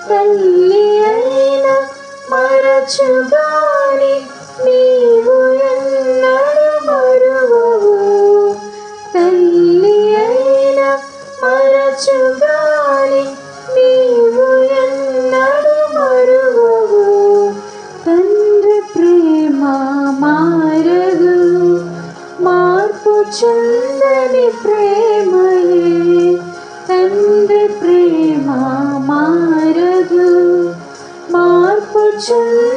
తల్లి అయినా మరచుగాని నీవు ఎన్నడు మరువవు. తల్లి అయినా మరచుగాని నీవు ఎన్నడు మరువవు. తండ్రి ప్రేమ మారదు, మార్పు చెందని ప్రేమయే. తండ్రి ప్రేమ మారదు, మార్పు చెందని